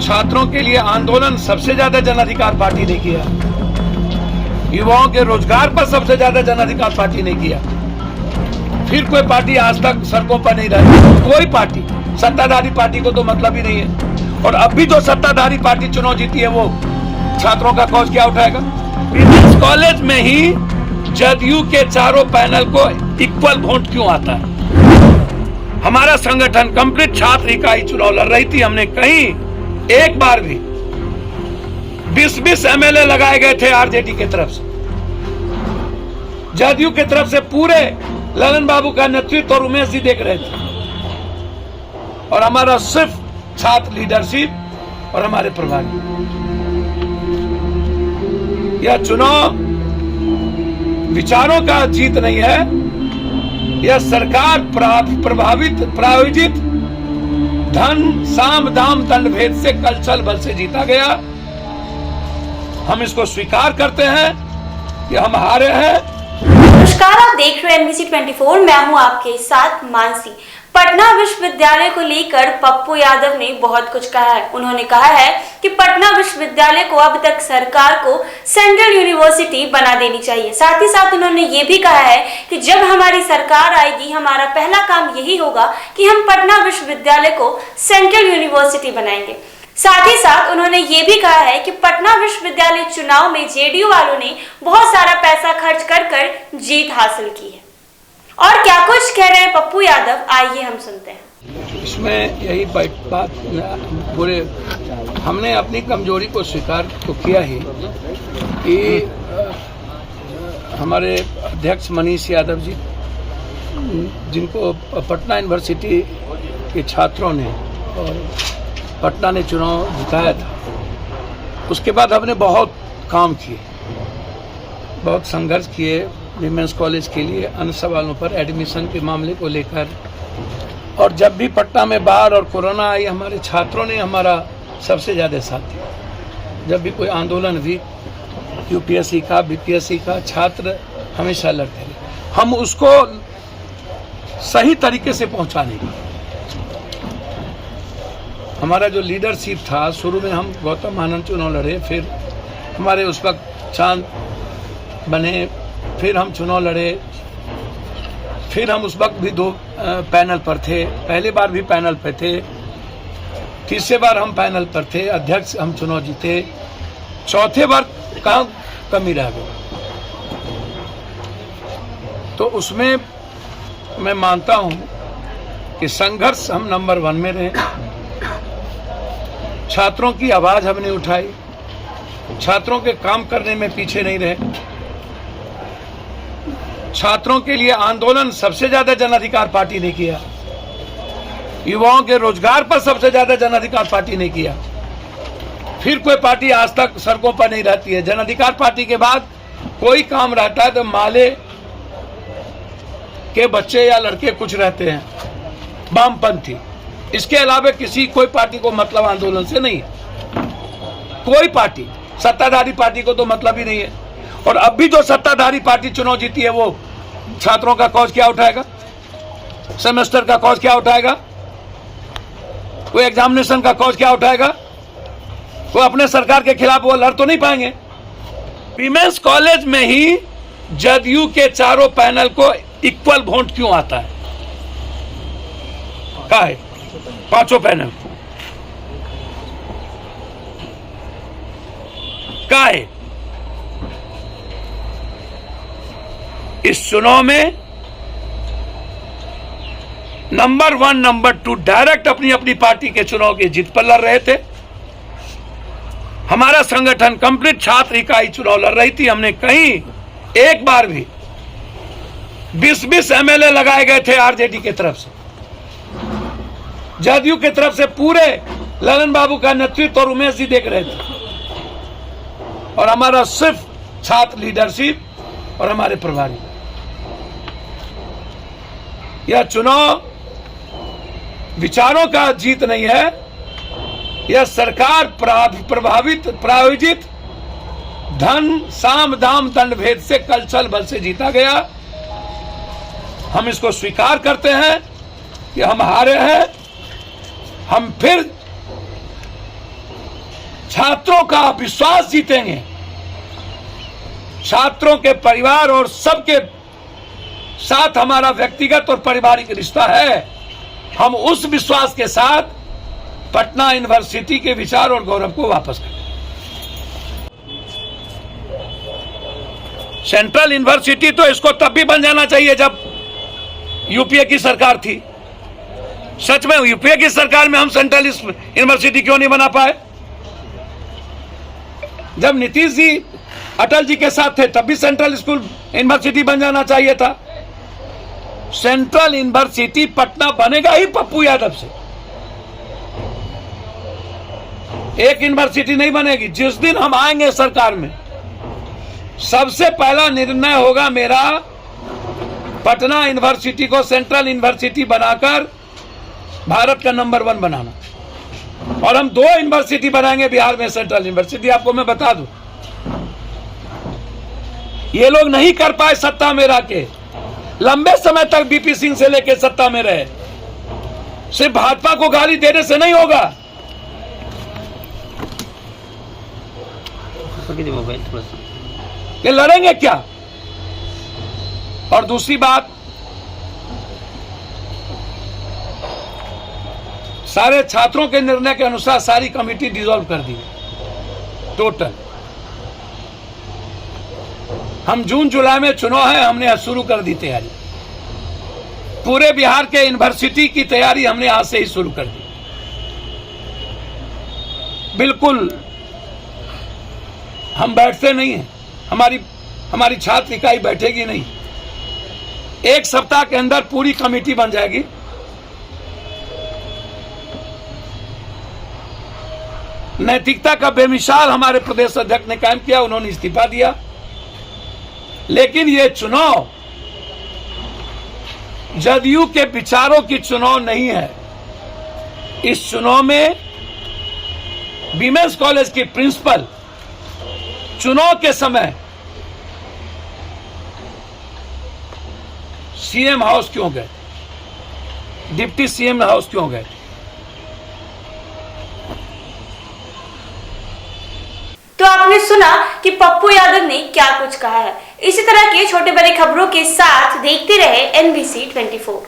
छात्रों के लिए आंदोलन सबसे ज्यादा जन अधिकार पार्टी ने किया। युवाओं के रोजगार पर सबसे ज्यादा जन अधिकार पार्टी ने किया। फिर कोई पार्टी आज तक सड़कों पर नहीं रही। कोई पार्टी, सत्ताधारी पार्टी को तो मतलब ही नहीं है। और अब भी जो सत्ताधारी पार्टी चुनाव जीती है वो छात्रों का कॉज क्या उठाएगा? विमेंस कॉलेज में ही जदयू के चारों पैनल को इक्वल वोट क्यों आता है? हमारा संगठन कंप्लीट छात्र इकाई चुनाव लड़ रही थी। हमने कहीं एक बार भी 20-20 एमएलए लगाए गए थे आरजेडी की तरफ से, जदयू की तरफ से पूरे ललन बाबू का नेतृत्व और उमेश जी देख रहे थे। और हमारा सिर्फ छात्र लीडरशिप और हमारे प्रभारी। यह चुनाव विचारों का जीत नहीं है, यह सरकार प्रायोजित धन साम दाम दंड भेद से कलछल बल से जीता गया। हम इसको स्वीकार करते हैं कि हम हारे हैं। नमस्कार, आप देख रहे हैं NBC 24। मैं हूं आपके साथ मानसी। पटना विश्वविद्यालय को लेकर पप्पू यादव ने बहुत कुछ कहा है। उन्होंने कहा है कि पटना विश्वविद्यालय को अब तक सरकार को सेंट्रल यूनिवर्सिटी बना देनी चाहिए। साथ ही साथ उन्होंने ये भी कहा है कि जब हमारी सरकार आएगी, हमारा पहला काम यही होगा कि हम पटना विश्वविद्यालय को सेंट्रल यूनिवर्सिटी बनाएंगे। साथ ही साथ उन्होंने ये भी कहा है कि पटना विश्वविद्यालय चुनाव में जेडीयू वालों ने बहुत सारा पैसा खर्च कर जीत हासिल की है। और क्या कुछ कह रहे हैं पप्पू यादव, आइए हम सुनते हैं। इसमें यही बात पूरे हमने अपनी कमजोरी को स्वीकार तो किया ही कि हमारे अध्यक्ष मनीष यादव जी, जिनको पटना यूनिवर्सिटी के छात्रों ने और पटना ने चुनाव जिताया था, उसके बाद हमने बहुत काम किए, बहुत संघर्ष किए विमेंस कॉलेज के लिए, अन्य सवालों पर, एडमिशन के मामले को लेकर। और जब भी पटना में बाढ़ और कोरोना आई, हमारे छात्रों ने हमारा सबसे ज़्यादा साथ दिया। जब भी कोई आंदोलन हुई, यूपीएससी का, बीपीएससी का, छात्र हमेशा लड़ते रहे। हम उसको सही तरीके से पहुंचाने का हमारा जो लीडरशिप था, शुरू में हम गौतम आनंद चुनाव लड़े, फिर हमारे उस वक्त चांद बने, फिर हम चुनाव लड़े, फिर हम उस वक्त भी 2 पैनल पर थे। पहली बार भी पैनल पर थे, तीसरे बार हम पैनल पर थे, अध्यक्ष हम चुनाव जीते, चौथे बार कहाँ कमी रह गई। तो उसमें मैं मानता हूं कि संघर्ष हम नंबर 1 में रहे। छात्रों की आवाज हमने उठाई, छात्रों के काम करने में पीछे नहीं रहे। छात्रों के लिए आंदोलन सबसे ज्यादा जन अधिकार पार्टी ने किया। युवाओं के रोजगार पर सबसे ज्यादा जन अधिकार पार्टी ने किया। फिर कोई पार्टी आज तक सड़कों पर नहीं रहती है। जन अधिकार पार्टी के बाद कोई काम रहता है तो माले के बच्चे या लड़के कुछ रहते हैं, वामपंथी। इसके अलावा कोई पार्टी को मतलब आंदोलन से नहीं है। कोई पार्टी, सत्ताधारी पार्टी को तो मतलब ही नहीं है। और अब भी जो सत्ताधारी पार्टी चुनाव जीती है वो छात्रों का कॉज क्या उठाएगा? सेमेस्टर का कॉज क्या उठाएगा? कोई एग्जामिनेशन का कॉज क्या उठाएगा? वो अपने सरकार के खिलाफ वो लड़ तो नहीं पाएंगे। विमेंस कॉलेज में ही जदयू के चारों पैनल को इक्वल वोट क्यों आता है? क्या है? 5 पैनल क्या है? इस चुनाव में नंबर 1, नंबर 2 डायरेक्ट अपनी अपनी पार्टी के चुनाव की जीत पर लड़ रहे थे। हमारा संगठन कंप्लीट छात्र इकाई चुनाव लड़ रही थी। हमने कहीं एक बार भी 20-20 एमएलए लगाए गए थे आरजेडी की तरफ से, जदयू की तरफ से पूरे ललन बाबू का नेतृत्व और उमेश जी देख रहे थे। और हमारा सिर्फ छात्र लीडरशिप और हमारे प्रभारी। यह चुनाव विचारों का जीत नहीं है, यह सरकार प्रायोजित धन साम दाम दंड भेद से कलछल बल से जीता गया। हम इसको स्वीकार करते हैं कि हम हारे हैं। हम फिर छात्रों का विश्वास जीतेंगे, छात्रों के परिवार और सबके साथ हमारा व्यक्तिगत और पारिवारिक रिश्ता है। हम उस विश्वास के साथ पटना यूनिवर्सिटी के विचार और गौरव को वापस करें। सेंट्रल यूनिवर्सिटी तो इसको तब भी बन जाना चाहिए जब यूपीए की सरकार थी। सच में यूपीए की सरकार में हम सेंट्रल यूनिवर्सिटी क्यों नहीं बना पाए? जब नीतीश जी अटल जी के साथ थे तब भी सेंट्रल स्कूल यूनिवर्सिटी बन जाना चाहिए था। सेंट्रल यूनिवर्सिटी पटना बनेगा ही पप्पू यादव से, एक यूनिवर्सिटी नहीं बनेगी। जिस दिन हम आएंगे सरकार में, सबसे पहला निर्णय होगा मेरा पटना यूनिवर्सिटी को सेंट्रल यूनिवर्सिटी बनाकर भारत का नंबर 1 बनाना। और हम 2 यूनिवर्सिटी बनाएंगे बिहार में, सेंट्रल यूनिवर्सिटी। आपको मैं बता दूं, ये लोग नहीं कर पाए सत्ता में रह के, लंबे समय तक बीपी सिंह से लेकर सत्ता में रहे। सिर्फ भाजपा को गाली देने से नहीं होगा। ये लड़ेंगे क्या? और दूसरी बात, सारे छात्रों के निर्णय के अनुसार सारी कमेटी डिसॉल्व कर दी टोटल। हम जून जुलाई में चुनाव है, हमने शुरू कर दी तैयारी। पूरे बिहार के यूनिवर्सिटी की तैयारी हमने आज से ही शुरू कर दी। बिल्कुल हम बैठते नहीं हैं, हमारी छात्र इकाई बैठेगी नहीं। 1 सप्ताह के अंदर पूरी कमेटी बन जाएगी। नैतिकता का बेमिसाल हमारे प्रदेश अध्यक्ष ने कायम किया, उन्होंने इस्तीफा दिया। लेकिन ये चुनाव जदयू के विचारों की चुनाव नहीं है। इस चुनाव में वीमेंस कॉलेज की प्रिंसिपल चुनाव के समय सीएम हाउस क्यों गए, डिप्टी सीएम हाउस क्यों गए? तो आपने सुना कि पप्पू यादव ने क्या कुछ कहा है। इसी तरह के छोटे बड़े खबरों के साथ देखते रहे NBC 24।